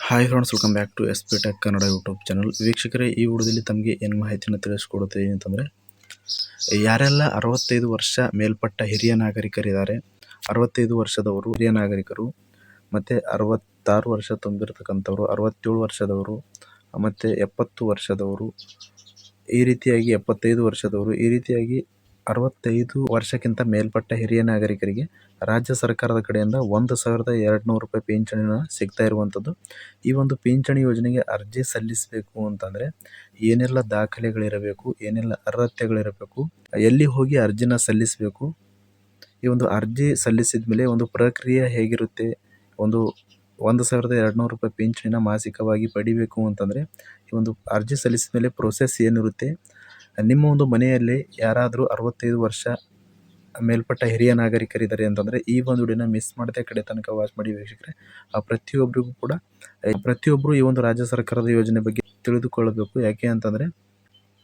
Hi friends, welcome back to S P tech Kannada YouTube channel. ವೀಕ್ಷಕರೇ, ಈ ವಿಡಿಯೋದಲ್ಲಿ ತಮಗೆ ಏನು ಮಾಹಿತಿಯನ್ನು ತಿಳಿಸ್ಕೊಡುತ್ತೀವಿ ಅಂತಂದರೆ, ಯಾರೆಲ್ಲ 65 ವರ್ಷ ಮೇಲ್ಪಟ್ಟ ಹಿರಿಯ ನಾಗರಿಕರಿದ್ದಾರೆ, 65 ವರ್ಷದವರು ಹಿರಿಯ ನಾಗರಿಕರು, ಮತ್ತು 66 ವರ್ಷ ತುಂಬಿರ್ತಕ್ಕಂಥವ್ರು, 67 ವರ್ಷದವರು, ಮತ್ತು 70 ವರ್ಷದವರು, ಈ ರೀತಿಯಾಗಿ 75 ವರ್ಷದವರು, ಈ ರೀತಿಯಾಗಿ 65 ವರ್ಷಕ್ಕಿಂತ ಮೇಲ್ಪಟ್ಟ ಹಿರಿಯ ನಾಗರಿಕರಿಗೆ ರಾಜ್ಯ ಸರ್ಕಾರದ ಕಡೆಯಿಂದ 1,200 ರೂಪಾಯಿ ಪಿಂಚಣಿನ ಸಿಗ್ತಾ ಇರುವಂಥದ್ದು. ಈ ಒಂದು ಪಿಂಚಣಿ ಯೋಜನೆಗೆ ಅರ್ಜಿ ಸಲ್ಲಿಸಬೇಕು ಅಂತಂದರೆ ಏನೆಲ್ಲ ದಾಖಲೆಗಳಿರಬೇಕು, ಏನೆಲ್ಲ ಅರ್ಹತೆಗಳಿರಬೇಕು, ಎಲ್ಲಿ ಹೋಗಿ ಅರ್ಜಿನ ಸಲ್ಲಿಸಬೇಕು, ಈ ಒಂದು ಅರ್ಜಿ ಸಲ್ಲಿಸಿದ ಮೇಲೆ ಒಂದು ಪ್ರಕ್ರಿಯೆ ಹೇಗಿರುತ್ತೆ, 1,200 ರೂಪಾಯಿ ಪಿಂಚಣಿನ ಮಾಸಿಕವಾಗಿ ಪಡಿಬೇಕು ಅಂತಂದರೆ ಈ ಒಂದು ಅರ್ಜಿ ಸಲ್ಲಿಸಿದ ಮೇಲೆ ಪ್ರೊಸೆಸ್ ಏನಿರುತ್ತೆ, ನಿಮ್ಮ ಒಂದು ಮನೆಯಲ್ಲಿ ಯಾರಾದರೂ 65 ವರ್ಷ ಮೇಲ್ಪಟ್ಟ ಹಿರಿಯ ನಾಗರಿಕರಿದ್ದಾರೆ ಅಂತಂದರೆ ಈ ಒಂದು ವಿಡಿಯೋನ ಮಿಸ್ ಮಾಡದೆ ಕಡೆ ತನಕ ವಾಚ್ ಮಾಡಿ ವೀಕ್ಷಕರೇ. ಪ್ರತಿಯೊಬ್ಬರು ಈ ಒಂದು ರಾಜ್ಯ ಸರ್ಕಾರದ ಯೋಜನೆ ಬಗ್ಗೆ ತಿಳಿದುಕೊಳ್ಳಬೇಕು. ಯಾಕೆ ಅಂತಂದರೆ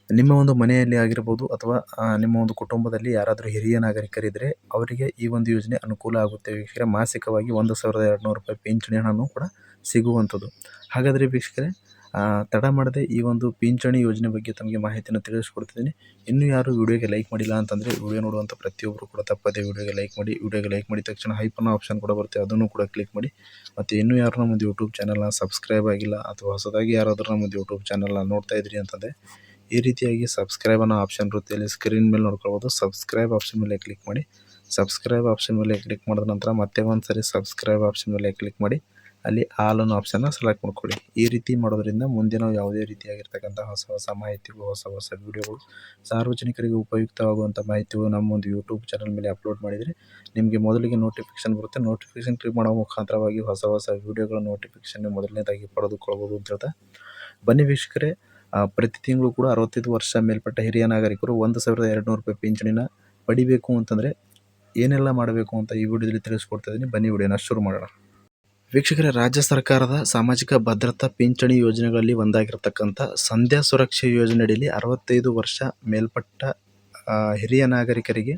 ನಿಮ್ಮ ಒಂದು ಮನೆಯಲ್ಲಿ ಆಗಿರ್ಬೋದು ಅಥವಾ ನಿಮ್ಮ ಒಂದು ಕುಟುಂಬದಲ್ಲಿ ಯಾರಾದರೂ ಹಿರಿಯ ನಾಗರಿಕರಿದ್ದರೆ ಅವರಿಗೆ ಈ ಒಂದು ಯೋಜನೆ ಅನುಕೂಲ ಆಗುತ್ತೆ ವೀಕ್ಷಕರೇ. ಮಾಸಿಕವಾಗಿ 1,200 ರೂಪಾಯಿ ಪಿಂಚಣಿ ಹಣನೂ ಕೂಡ ಸಿಗುವಂಥದ್ದು. ಹಾಗಾದರೆ ವೀಕ್ಷಕರೇ, ತಡ ಮಾಡದೆ ಈ ಒಂದು ಪಿಂಚಣಿ ಯೋಜನೆ ಬಗ್ಗೆ ತಮಗೆ ಮಾಹಿತಿಯನ್ನು ತಿಳಿಸ್ಕೊಡ್ತಿದ್ದೀನಿ. ಇನ್ನೂ ಯಾರು ವಿಡಿಯೋಗೆ ಲೈಕ್ ಮಾಡಿಲ್ಲ ಅಂತಂದರೆ ವಿಡಿಯೋ ನೋಡುವಂಥ ಪ್ರತಿಯೊಬ್ಬರು ಕೂಡ ತಪ್ಪದೆ ವಿಡಿಯೋಗೆ ಲೈಕ್ ಮಾಡಿ. ವಿಡಿಯೋಗೆ ಲೈಕ್ ಮಾಡಿದ ತಕ್ಷಣ ಹೈಪನ್ನ ಆಪ್ಷನ್ ಕೂಡ ಬರುತ್ತೆ, ಅದನ್ನು ಕೂಡ ಕ್ಲಿಕ್ ಮಾಡಿ. ಮತ್ತು ಇನ್ನೂ ಯಾರು ನಮ್ಮದು ಯೂಟ್ಯೂಬ್ ಚಾನಲ್ನ ಸಬ್ಸ್ಕ್ರೈಬ್ ಆಗಿಲ್ಲ ಅಥವಾ ಹೊಸದಾಗಿ ಯಾರಾದರೂ ನಮ್ಮದು ಯೂಟ್ಯೂಬ್ ಚಾನಲ್ನ ನೋಡ್ತಾ ಇದ್ರಿ ಅಂತಂದರೆ ಈ ರೀತಿಯಾಗಿ ಸಬ್ಸ್ಕ್ರೈಬ್ ಅನ್ನೋ ಆಪ್ಷನ್ ಇರುತ್ತೆ, ಅಲ್ಲಿ ಸ್ಕ್ರೀನ್ ಮೇಲೆ ನೋಡ್ಕೊಳ್ಬೋದು. ಸಬ್ಸ್ಕ್ರೈಬ್ ಆಪ್ಷನ್ ಮೇಲೆ ಕ್ಲಿಕ್ ಮಾಡಿ. ಸಬ್ಸ್ಕ್ರೈಬ್ ಆಪ್ಷನ್ ಮೇಲೆ ಕ್ಲಿಕ್ ಮಾಡಿದ ನಂತರ ಮತ್ತೆ ಒಂದು ಸರಿ ಸಬ್ಸ್ಕ್ರೈಬ್ ಆಪ್ಷನ್ ಮೇಲೆ ಕ್ಲಿಕ್ ಮಾಡಿ ಅಲ್ಲಿ ಆಲ್ ಅನ್ನೋ ಆಪ್ಷನ್ನ ಸೆಲೆಕ್ಟ್ ಮಾಡ್ಕೊಳ್ಳಿ. ಈ ರೀತಿ ಮಾಡೋದ್ರಿಂದ ಮುಂದೆ ನಾವು ಯಾವುದೇ ರೀತಿಯಾಗಿರ್ತಕ್ಕಂಥ ಹೊಸ ಮಾಹಿತಿಗಳು, ಹೊಸ ವೀಡಿಯೋಗಳು, ಸಾರ್ವಜನಿಕರಿಗೆ ಉಪಯುಕ್ತವಾಗುವಂಥ ಮಾಹಿತಿಗಳು ನಮ್ಮ ಒಂದು ಯೂಟ್ಯೂಬ್ ಚಾನಲ್ ಮೇಲೆ ಅಪ್ಲೋಡ್ ಮಾಡಿದರೆ ನಿಮಗೆ ಮೊದಲಿಗೆ ನೋಟಿಫಿಕೇಶನ್ ಬರುತ್ತೆ. ನೋಟಿಫಿಕೇಶನ್ ಕ್ಲಿಕ್ ಮಾಡೋ ಮುಖಾಂತರವಾಗಿ ಹೊಸ ವೀಡಿಯೋಗಳ ನೋಟಿಫಿಕೇಶನ್ ಮೊದಲನೇದಾಗಿ ಪಡೆದುಕೊಳ್ಳಬಹುದು ಅಂತ ಹೇಳ್ತಾ, ಬನ್ನಿ ವೀಕ್ಷಕರೇ, ಪ್ರತಿ ತಿಂಗಳು ಕೂಡ 65 ವರ್ಷ ಮೇಲ್ಪಟ್ಟ ಹಿರಿಯ ನಾಗರಿಕರು 1,200 ರೂಪಾಯಿ ಪಿಂಚಣಿನ ಪಡಿಬೇಕು ಅಂತಂದರೆ ಏನೆಲ್ಲ ಮಾಡಬೇಕು ಅಂತ ಈ ವಿಡಿಯೋದಲ್ಲಿ ತಿಳಿಸ್ಕೊಡ್ತಾ ಇದ್ದೀನಿ. ಬನ್ನಿ ವಿಡಿಯೋನ ಶುರು ಮಾಡೋಣ. ವೀಕ್ಷಕರೇ, ರಾಜ್ಯ ಸರ್ಕಾರದ ಸಾಮಾಜಿಕ ಭದ್ರತಾ ಪಿಂಚಣಿ ಯೋಜನೆಗಳಲ್ಲಿ ಒಂದಾಗಿರ್ತಕ್ಕಂಥ ಸಂಧ್ಯಾ ಸುರಕ್ಷೆ ಯೋಜನೆಯಲ್ಲಿ 65 ವರ್ಷ ಮೇಲ್ಪಟ್ಟ ಹಿರಿಯ ನಾಗರಿಕರಿಗೆ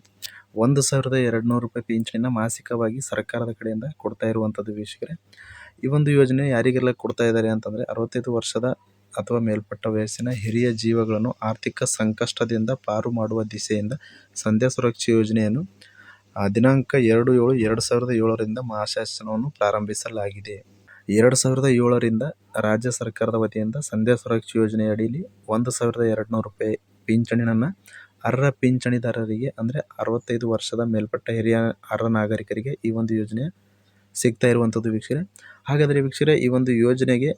1,200 ರೂಪಾಯಿ ಪಿಂಚಣಿನ ಮಾಸಿಕವಾಗಿ ಸರ್ಕಾರದ ಕಡೆಯಿಂದ ಕೊಡ್ತಾ ಇರುವಂಥದ್ದು ವೀಕ್ಷಕರೇ. ಈ ಒಂದು ಯೋಜನೆ ಯಾರಿಗೆಲ್ಲ ಕೊಡ್ತಾ ಇದ್ದಾರೆ ಅಂತಂದರೆ 65 ವರ್ಷದ ಅಥವಾ ಮೇಲ್ಪಟ್ಟ ವಯಸ್ಸಿನ ಹಿರಿಯ ಜೀವಗಳನ್ನು ಆರ್ಥಿಕ ಸಂಕಷ್ಟದಿಂದ ಪಾರು ಮಾಡುವ ದಿಸೆಯಿಂದ ಸಂಧ್ಯಾ ಸುರಕ್ಷೆ ಯೋಜನೆಯನ್ನು ದಿನಾಂಕ 2/7/2007 ಮಹಾಶಾಸನವನ್ನು ಪ್ರಾರಂಭಿಸಲಾಗಿದೆ. 2007ರಿಂದ ರಾಜ್ಯ ಸರ್ಕಾರದ ವತಿಯಿಂದ ಸಂಧ್ಯಾ ಸುರಕ್ಷೆ ಯೋಜನೆಯ ಅಡಿಯಲ್ಲಿ 1,200 ರೂಪಾಯಿ ಪಿಂಚಣಿಯನ್ನು ಅರ್ಹ ಪಿಂಚಣಿದಾರರಿಗೆ ಅಂದರೆ 65 ವರ್ಷದ ಮೇಲ್ಪಟ್ಟ ಹಿರಿಯ ಅರ್ಹ ನಾಗರಿಕರಿಗೆ ಈ ಒಂದು ಯೋಜನೆ ಸಿಗ್ತಾ ಇರುವಂಥದ್ದು ವೀಕ್ಷಕರೇ. ಹಾಗಾದರೆ ವೀಕ್ಷಕರೇ, ಈ ಒಂದು ಯೋಜನೆಗೆ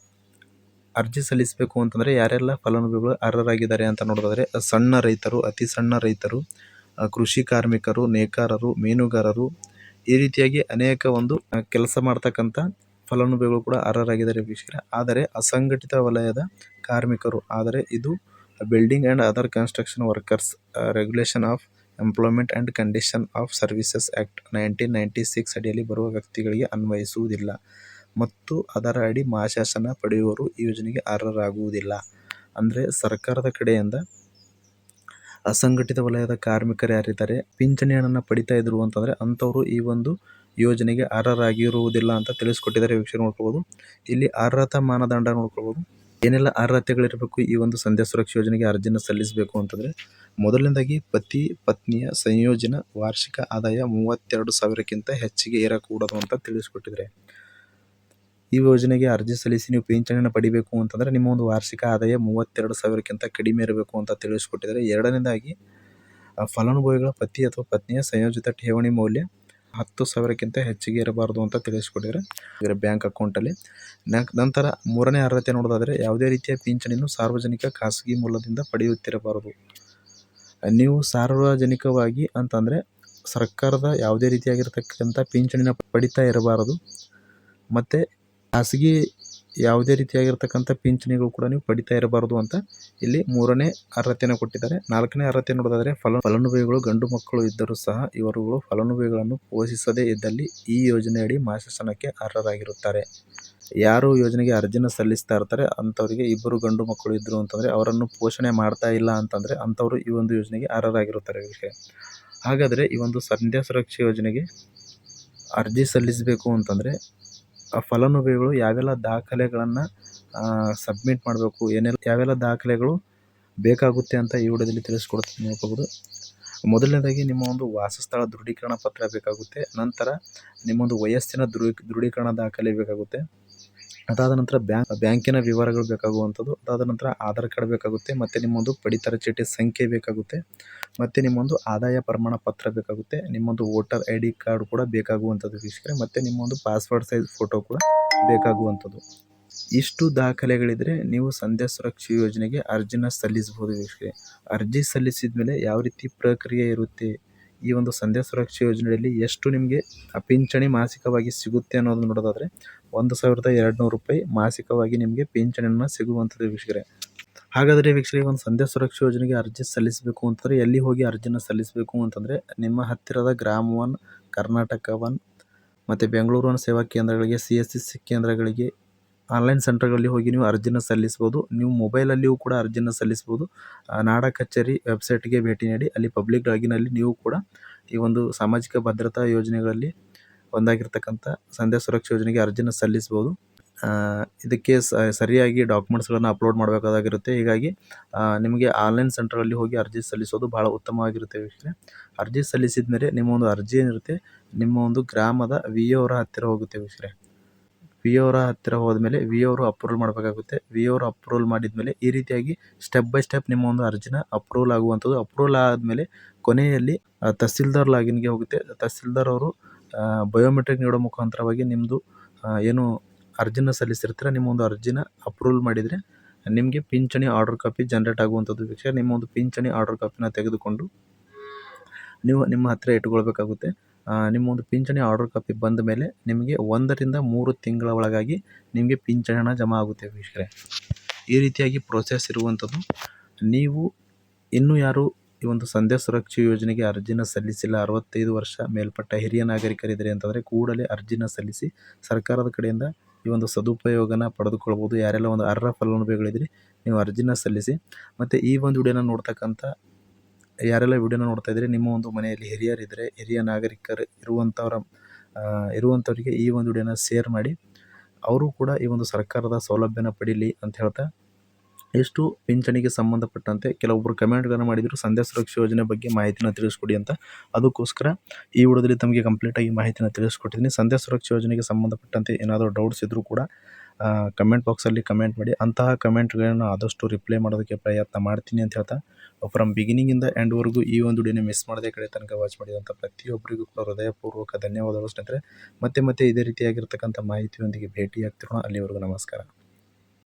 ಅರ್ಜಿ ಸಲ್ಲಿಸಬೇಕು ಅಂತಂದರೆ ಯಾರೆಲ್ಲ ಫಲಾನುಭವಿಗಳು ಅರ್ಹರಾಗಿದ್ದಾರೆ ಅಂತ ನೋಡೋದಾದರೆ, ಸಣ್ಣ ರೈತರು, ಅತಿ ಸಣ್ಣ ರೈತರು, ಕೃಷಿ ಕಾರ್ಮಿಕರು, ನೇಕಾರರು, ಮೀನುಗಾರರು, ಈ ರೀತಿಯಾಗಿ ಅನೇಕ ಒಂದು ಕೆಲಸ ಮಾಡ್ತಕ್ಕಂಥ ಫಲಾನುಭವಿಗಳು ಕೂಡ ಅರ್ಹರಾಗಿದ್ದಾರೆ ವೀಕ್ಷಕರೇ. ಆದರೆ ಅಸಂಘಟಿತ ವಲಯದ ಕಾರ್ಮಿಕರು, ಆದರೆ ಇದು building and other construction workers regulation of employment and condition of services act 1996 ಅಡಿಯಲ್ಲಿ ಬರುವ ವ್ಯಕ್ತಿಗಳಿಗೆ ಅನ್ವಯಿಸುವುದಿಲ್ಲ ಮತ್ತು ಅದರ ಅಡಿ ಮಹಾಶಾಸನ ಪಡೆಯುವವರು ಈ ಯೋಜನೆಗೆ ಅರ್ಹರಾಗುವುದಿಲ್ಲ. ಅಂದರೆ ಸರ್ಕಾರದ ಕಡೆಯಿಂದ ಅಸಂಘಟಿತ ವಲಯದ ಕಾರ್ಮಿಕರು ಯಾರಿದ್ದಾರೆ ಪಿಂಚಣಿ ಹಣವನ್ನು ಪಡಿತಾ ಇದ್ರು ಅಂತಂದರೆ ಅಂಥವರು ಈ ಒಂದು ಯೋಜನೆಗೆ ಅರ್ಹರಾಗಿರುವುದಿಲ್ಲ ಅಂತ ತಿಳಿಸ್ಕೊಟ್ಟಿದ್ದಾರೆ ವೀಕ್ಷಕರು. ನೋಡ್ಕೊಬೋದು ಇಲ್ಲಿ ಅರ್ಹತಾ ಮಾನದಂಡ ನೋಡ್ಕೊಬೋದು. ಏನೆಲ್ಲ ಅರ್ಹತೆಗಳಿರಬೇಕು ಈ ಒಂದು ಸಂಧ್ಯಾ ಸುರಕ್ಷೆ ಯೋಜನೆಗೆ ಅರ್ಜಿನ ಸಲ್ಲಿಸಬೇಕು ಅಂತಂದರೆ, ಮೊದಲನೇದಾಗಿ ಪತಿ ಪತ್ನಿಯ ಸಂಯೋಜನ ವಾರ್ಷಿಕ ಆದಾಯ 32,000ಕ್ಕಿಂತ ಹೆಚ್ಚಿಗೆ ಇರಕೂಡದು ಅಂತ ತಿಳಿಸ್ಕೊಟ್ಟಿದ್ದಾರೆ. ಈ ಯೋಜನೆಗೆ ಅರ್ಜಿ ಸಲ್ಲಿಸಿ ನೀವು ಪಿಂಚಣಿಯನ್ನು ಪಡಿಬೇಕು ಅಂತಂದರೆ ನಿಮ್ಮ ಒಂದು ವಾರ್ಷಿಕ ಆದಾಯ 32,000ಕ್ಕಿಂತ ಕಡಿಮೆ ಇರಬೇಕು ಅಂತ ತಿಳಿಸ್ಕೊಟ್ಟಿದ್ದಾರೆ. ಎರಡನೇದಾಗಿ ಫಲಾನುಭವಿಗಳ ಪತಿ ಅಥವಾ ಪತ್ನಿಯ ಸಂಯೋಜಿತ ಠೇವಣಿ ಮೌಲ್ಯ 10,000ಕ್ಕಿಂತ ಹೆಚ್ಚಿಗೆ ಇರಬಾರ್ದು ಅಂತ ತಿಳಿಸ್ಕೊಟ್ಟಿದ್ದಾರೆ ಬ್ಯಾಂಕ್ ಅಕೌಂಟಲ್ಲಿ. ನಂತರ ಮೂರನೇ ಅರ್ಹತೆ ನೋಡೋದಾದರೆ ಯಾವುದೇ ರೀತಿಯ ಪಿಂಚಣಿಯನ್ನು ಸಾರ್ವಜನಿಕ ಖಾಸಗಿ ಮೂಲದಿಂದ ಪಡೆಯುತ್ತಿರಬಾರದು. ನೀವು ಸಾರ್ವಜನಿಕವಾಗಿ ಅಂತಂದರೆ ಸರ್ಕಾರದ ಯಾವುದೇ ರೀತಿಯಾಗಿರ್ತಕ್ಕಂಥ ಪಿಂಚಣಿನ ಪಡಿತಾ ಇರಬಾರದು. ಮತ್ತು ಖಾಸಗಿ ಯಾವುದೇ ರೀತಿಯಾಗಿರ್ತಕ್ಕಂಥ ಪಿಂಚಣಿಗಳು ಕೂಡ ನೀವು ಪಡಿತಾ ಇರಬಾರದು ಅಂತ ಇಲ್ಲಿ ಮೂರನೇ ಅರ್ಹತೆಯನ್ನು ಕೊಟ್ಟಿದ್ದಾರೆ. ನಾಲ್ಕನೇ ಅರ್ಹತೆ ನೋಡೋದಾದರೆ ಫಲಾನುಭವಿಗಳು ಗಂಡು ಮಕ್ಕಳು ಇದ್ದರೂ ಸಹ ಇವರುಗಳು ಫಲಾನುಭವಿಗಳನ್ನು ಪೋಷಿಸದೇ ಇದ್ದಲ್ಲಿ ಈ ಯೋಜನೆಯಡಿ ಮಹಾಶಾಸನಕ್ಕೆ ಅರ್ಹರಾಗಿರುತ್ತಾರೆ. ಯಾರು ಯೋಜನೆಗೆ ಅರ್ಜಿನ ಸಲ್ಲಿಸ್ತಾ ಇರ್ತಾರೆ ಅಂಥವರಿಗೆ ಇಬ್ಬರು ಗಂಡು ಮಕ್ಕಳು ಇದ್ದರು ಅಂತಂದರೆ ಅವರನ್ನು ಪೋಷಣೆ ಮಾಡ್ತಾ ಇಲ್ಲ ಅಂತಂದರೆ ಅಂಥವರು ಈ ಒಂದು ಯೋಜನೆಗೆ ಅರ್ಹರಾಗಿರುತ್ತಾರೆ ವಿಷಯ. ಹಾಗಾದರೆ ಈ ಒಂದು ಸಂಧ್ಯಾ ಸುರಕ್ಷೆ ಯೋಜನೆಗೆ ಅರ್ಜಿ ಸಲ್ಲಿಸಬೇಕು ಅಂತಂದರೆ ಫಲಾನುಭವಿಗಳು ಯಾವೆಲ್ಲ ದಾಖಲೆಗಳನ್ನು ಸಬ್ಮಿಟ್ ಮಾಡಬೇಕು, ಯಾವೆಲ್ಲ ದಾಖಲೆಗಳು ಬೇಕಾಗುತ್ತೆ ಅಂತ ಈ ವಿಡಿಯೋದಲ್ಲಿ ತಿಳಿಸ್ಕೊಡ್ತೀನಿ ನೋಡ್ಕೋಬೋದು. ಮೊದಲನೇದಾಗಿ ನಿಮ್ಮ ಒಂದು ವಾಸಸ್ಥಳ ದೃಢೀಕರಣ ಪತ್ರ ಬೇಕಾಗುತ್ತೆ. ನಂತರ ನಿಮ್ಮೊಂದು ವಯಸ್ಸಿನ ದೃಢೀಕರಣ ದಾಖಲೆ ಬೇಕಾಗುತ್ತೆ. ಅದಾದ ನಂತರ ಬ್ಯಾಂಕಿನ ವಿವರಗಳು ಬೇಕಾಗುವಂಥದ್ದು. ಅದಾದ ನಂತರ ಆಧಾರ್ ಕಾರ್ಡ್ ಬೇಕಾಗುತ್ತೆ. ಮತ್ತು ನಿಮ್ಮೊಂದು ಪಡಿತರ ಚೀಟಿ ಸಂಖ್ಯೆ ಬೇಕಾಗುತ್ತೆ. ಮತ್ತು ನಿಮ್ಮೊಂದು ಆದಾಯ ಪ್ರಮಾಣ ಪತ್ರ ಬೇಕಾಗುತ್ತೆ. ನಿಮ್ಮೊಂದು ವೋಟರ್ ID ಕಾರ್ಡ್ ಕೂಡ ಬೇಕಾಗುವಂಥದ್ದು ವೀಕ್ಷಕರೇ. ಮತ್ತು ನಿಮ್ಮೊಂದು ಪಾಸ್ಪೋರ್ಟ್ ಸೈಜ್ ಫೋಟೋ ಕೂಡ ಬೇಕಾಗುವಂಥದ್ದು. ಇಷ್ಟು ದಾಖಲೆಗಳಿದ್ರೆ ನೀವು ಸಂಧ್ಯಾ ಸುರಕ್ಷಾ ಯೋಜನೆಗೆ ಅರ್ಜಿನ ಸಲ್ಲಿಸಬಹುದು ವೀಕ್ಷಕರೇ. ಅರ್ಜಿ ಸಲ್ಲಿಸಿದ ಮೇಲೆ ಯಾವ ರೀತಿ ಪ್ರಕ್ರಿಯೆ ಇರುತ್ತೆ, ಈ ಒಂದು ಸಂಧ್ಯಾ ಸುರಕ್ಷಾ ಯೋಜನೆಯಲ್ಲಿ ಎಷ್ಟು ನಿಮಗೆ ಪಿಂಚಣಿ ಮಾಸಿಕವಾಗಿ ಸಿಗುತ್ತೆ ಅನ್ನೋದನ್ನು ನೋಡೋದಾದರೆ 1200 ರೂಪಾಯಿ ಮಾಸಿಕವಾಗಿ ನಿಮಗೆ ಪಿಂಚಣಿಯನ್ನು ಸಿಗುವಂಥದ್ದು ವೀಕ್ಷಕರೇ. ಹಾಗಾದರೆ ವೀಕ್ಷಕರೇ, ಒಂದು ಸಂಧ್ಯಾ ಸುರಕ್ಷಾ ಯೋಜನೆಗೆ ಅರ್ಜಿ ಸಲ್ಲಿಸಬೇಕು ಅಂತಂದರೆ ಎಲ್ಲಿ ಹೋಗಿ ಅರ್ಜಿನ ಸಲ್ಲಿಸಬೇಕು ಅಂತಂದರೆ ನಿಮ್ಮ ಹತ್ತಿರದ ಗ್ರಾಮ 1, ಕರ್ನಾಟಕ 1 ಮತ್ತು ಬೆಂಗಳೂರು 1 ಸೇವಾ ಕೇಂದ್ರಗಳಿಗೆ, CSC ಕೇಂದ್ರಗಳಿಗೆ, ಆನ್ಲೈನ್ ಸೆಂಟರ್ಗಳಲ್ಲಿ ಹೋಗಿ ನೀವು ಅರ್ಜಿನ ಸಲ್ಲಿಸ್ಬೋದು. ನೀವು ಮೊಬೈಲಲ್ಲಿಯೂ ಕೂಡ ಅರ್ಜಿನ ಸಲ್ಲಿಸ್ಬೋದು. ನಾಡ ಕಚೇರಿ ವೆಬ್ಸೈಟ್ಗೆ ಭೇಟಿ ನೀಡಿ ಅಲ್ಲಿ ಪಬ್ಲಿಕ್ ಲಾಗಿನಲ್ಲಿ ನೀವು ಕೂಡ ಈ ಒಂದು ಸಾಮಾಜಿಕ ಭದ್ರತಾ ಯೋಜನೆಗಳಲ್ಲಿ ಒಂದಾಗಿರ್ತಕ್ಕಂಥ ಸಂಧ್ಯಾ ಸುರಕ್ಷಾ ಯೋಜನೆಗೆ ಅರ್ಜಿನ ಸಲ್ಲಿಸ್ಬೋದು. ಇದಕ್ಕೆ ಸರಿಯಾಗಿ ಡಾಕ್ಯುಮೆಂಟ್ಸ್ಗಳನ್ನು ಅಪ್ಲೋಡ್ ಮಾಡಬೇಕಾಗಿರುತ್ತೆ. ಹೀಗಾಗಿ ನಿಮಗೆ ಆನ್ಲೈನ್ ಸೆಂಟರಲ್ಲಿ ಹೋಗಿ ಅರ್ಜಿ ಸಲ್ಲಿಸೋದು ಭಾಳ ಉತ್ತಮವಾಗಿರುತ್ತೆ ವೀಕ್ಷಕರೇ. ಅರ್ಜಿ ಸಲ್ಲಿಸಿದ ಮೇಲೆ ನಿಮ್ಮ ಒಂದು ಅರ್ಜಿ ಏನಿರುತ್ತೆ ನಿಮ್ಮ ಒಂದು ಗ್ರಾಮದ VO ಅವರ ಹತ್ತಿರ ಹೋಗುತ್ತೆ ವೀಕ್ಷಕರೇ. VO ಅವರ ಹತ್ತಿರ ಹೋದ್ಮೇಲೆ VO ಅವರು ಅಪ್ರೂವಲ್ ಮಾಡಬೇಕಾಗುತ್ತೆ. VO ಅವರು ಅಪ್ರೂವಲ್ ಮಾಡಿದ್ಮೇಲೆ ಈ ರೀತಿಯಾಗಿ ಸ್ಟೆಪ್ ಬೈ ಸ್ಟೆಪ್ ನಿಮ್ಮ ಒಂದು ಅರ್ಜಿನ ಅಪ್ರೂವಲ್ ಆಗುವಂಥದ್ದು. ಅಪ್ರೂವಲ್ ಆದಮೇಲೆ ಕೊನೆಯಲ್ಲಿ ತಹಸೀಲ್ದಾರ್ ಲಾಗಿನ್ಗೆ ಹೋಗುತ್ತೆ. ತಹಸೀಲ್ದಾರ್ ಅವರು ಬಯೋಮೆಟ್ರಿಕ್ ನೀಡೋ ಮುಖಾಂತರವಾಗಿ ನಿಮ್ಮದು ಏನು ಅರ್ಜಿನ ಸಲ್ಲಿಸಿರ್ತೀರ, ನಿಮ್ಮ ಒಂದು ಅರ್ಜಿನ ಅಪ್ರೂವಲ್ ಮಾಡಿದರೆ ನಿಮಗೆ ಪಿಂಚಣಿ ಆರ್ಡರ್ ಕಾಪಿ ಜನರೇಟ್ ಆಗುವಂಥದ್ದು ವೀಕ್ಷಕರೇ. ನಿಮ್ಮ ಒಂದು ಪಿಂಚಣಿ ಆರ್ಡರ್ ಕಾಪಿನ ತೆಗೆದುಕೊಂಡು ನೀವು ನಿಮ್ಮ ಹತ್ತಿರ ಇಟ್ಕೊಳ್ಬೇಕಾಗುತ್ತೆ. ನಿಮ್ಮ ಒಂದು ಪಿಂಚಣಿ ಆರ್ಡರ್ ಕಾಪಿ ಬಂದ ಮೇಲೆ ನಿಮಗೆ 1 ರಿಂದ 3 ತಿಂಗಳ ಒಳಗಾಗಿ ನಿಮಗೆ ಪಿಂಚಣಿ ಹಣ ಜಮಾ ಆಗುತ್ತೆ ವೀಕ್ಷಕರೇ. ಈ ರೀತಿಯಾಗಿ ಪ್ರೋಸೆಸ್ ಇರುವಂಥದ್ದು. ನೀವು ಇನ್ನೂ ಯಾರು ಈ ಒಂದು ಸಂಧ್ಯಾ ಸುರಕ್ಷಾ ಯೋಜನೆಗೆ ಅರ್ಜಿನ ಸಲ್ಲಿಸಿಲ್ಲ, 65 ವರ್ಷ ಮೇಲ್ಪಟ್ಟ ಹಿರಿಯ ನಾಗರಿಕರಿದ್ದಾರೆ ಅಂತಂದರೆ ಕೂಡಲೇ ಅರ್ಜಿನ ಸಲ್ಲಿಸಿ ಸರ್ಕಾರದ ಕಡೆಯಿಂದ ಈ ಒಂದು ಸದುಪಯೋಗನ ಪಡೆದುಕೊಳ್ಬೋದು. ಯಾರೆಲ್ಲ ಒಂದು ಅರ್ಹ ಫಲಾನುಭವಿಗಳಿದ್ರೆ ನೀವು ಅರ್ಜಿನ ಸಲ್ಲಿಸಿ. ಮತ್ತು ಈ ಒಂದು ವಿಡಿಯೋನ ನೋಡ್ತಕ್ಕಂಥ ಯಾರೆಲ್ಲ ವಿಡಿಯೋನ ನೋಡ್ತಾ ಇದ್ದಾರೆ, ನಿಮ್ಮ ಒಂದು ಮನೆಯಲ್ಲಿ ಹಿರಿಯರಿದ್ದರೆ, ಹಿರಿಯ ನಾಗರಿಕರು ಇರುವಂಥವರಿಗೆ ಈ ಒಂದು ವಿಡಿಯೋನ ಶೇರ್ ಮಾಡಿ. ಅವರು ಕೂಡ ಈ ಒಂದು ಸರ್ಕಾರದ ಸೌಲಭ್ಯನ ಪಡೀಲಿ ಅಂತ ಹೇಳ್ತಾ, ಎಷ್ಟು ಪಿಂಚಣಿಗೆ ಸಂಬಂಧಪಟ್ಟಂತೆ ಕೆಲವೊಬ್ಬರು ಕಮೆಂಟ್ಗಳನ್ನು ಮಾಡಿದರು ಸಂಧ್ಯಾ ಸುರಕ್ಷಾ ಯೋಜನೆ ಬಗ್ಗೆ ಮಾಹಿತಿನ ತಿಳಿಸ್ಕೊಡಿ ಅಂತ. ಅದಕ್ಕೋಸ್ಕರ ಈ ವಿಡಿಯೋದಲ್ಲಿ ತಮಗೆ ಕಂಪ್ಲೀಟಾಗಿ ಮಾಹಿತಿನ ತಿಳಿಸ್ಕೊಟ್ಟಿದ್ದೀನಿ. ಸಂಧ್ಯಾ ಸುರಕ್ಷಾ ಯೋಜನೆಗೆ ಸಂಬಂಧಪಟ್ಟಂತೆ ಏನಾದರೂ ಡೌಟ್ಸ್ ಇದ್ದರೂ ಕೂಡ ಕಮೆಂಟ್ ಬಾಕ್ಸಲ್ಲಿ ಕಮೆಂಟ್ ಮಾಡಿ. ಅಂತಹ ಕಮೆಂಟ್ಗಳನ್ನು ಆದಷ್ಟು ರಿಪ್ಲೈ ಮಾಡೋದಕ್ಕೆ ಪ್ರಯತ್ನ ಮಾಡ್ತೀನಿ ಅಂತ ಹೇಳ್ತಾ, ಫ್ರಮ್ ಬಿಗಿನಿಂಗಿಂದ ಎಂಡ್ವರೆಗೂ ಈ ಒಂದು ವಿಡಿಯೋನ ಮಿಸ್ ಮಾಡದೆ ಕಡೆ ತನಕ ವಾಚ್ ಮಾಡಿದಂಥ ಪ್ರತಿಯೊಬ್ಬರಿಗೂ ಕೂಡ ಹೃದಯಪೂರ್ವಕ ಧನ್ಯವಾದಗಳು ಸ್ನೇಹಿತರೆ. ಮತ್ತೆ ಇದೇ ರೀತಿಯಾಗಿರ್ತಕ್ಕಂಥ ಮಾಹಿತಿಯೊಂದಿಗೆ ಭೇಟಿಯಾಗ್ತಿರೋಣ. ಅಲ್ಲಿವರೆಗೂ ನಮಸ್ಕಾರ.